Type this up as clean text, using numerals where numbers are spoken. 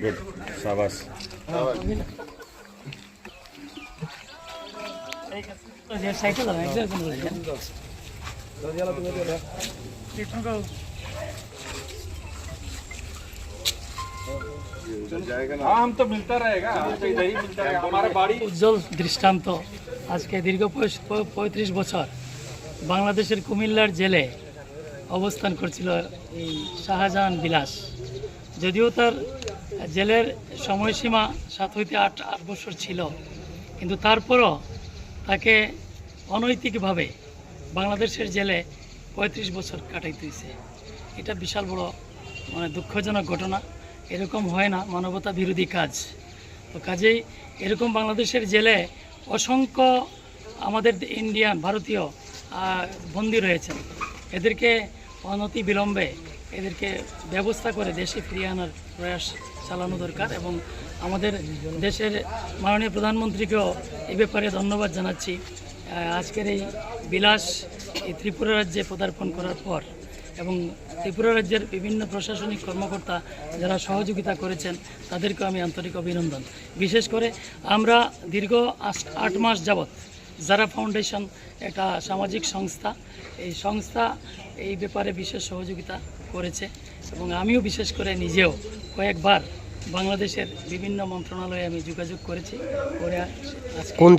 Good शाबाश हाँ हम तो मिलता रहेगा, तो इधर ही मिलता रहेगा हमारा बाड़ी। উজ্জ্বল দৃষ্টান্ত আজকে দীর্ঘ 35 বছর বাংলাদেশের কুমিল্লার জেলে অবস্থান করছিল এই শাহজাহান বিলাস। যদিও তার জেলের সময়সীমা 7 হইতে 8 বছর ছিল, কিন্তু তারপরও তাকে অনৈতিকভাবে বাংলাদেশের জেলে 35 বছর কাটাইতে হয়েছে। এটা বিশাল বড় দুঃখজনক ঘটনা। এরকম হয় না, মানবতা বিরোধী কাজ। তো কাজেই এরকম বাংলাদেশের জেলে অসংখ্য আমাদের ইন্ডিয়ান ভারতীয় বন্দী রয়েছেন। এদেরকে অনতি বিলম্বে এদেরকে ব্যবস্থা করে দেশে ফিরিয়ে আনার প্রয়াস চালানো দরকার এবং আমাদের দেশের মাননীয় প্রধানমন্ত্রীকেও এই ব্যাপারে ধন্যবাদ জানাচ্ছি। আজকের এই বিলাস এই ত্রিপুরা রাজ্যে পদার্পণ করার পর এবং ত্রিপুরা রাজ্যের বিভিন্ন প্রশাসনিক কর্মকর্তা যারা সহযোগিতা করেছেন তাদেরকেও আমি আন্তরিক অভিনন্দন। বিশেষ করে আমরা দীর্ঘ 8 মাস যাবৎ যারা ফাউন্ডেশন একটা সামাজিক সংস্থা, এই সংস্থা এই ব্যাপারে বিশেষ সহযোগিতা করেছে এবং আমিও বিশেষ করে নিজেও কয়েকবার বাংলাদেশের বিভিন্ন মন্ত্রণালয়ে আমি যোগাযোগ করেছি। কোন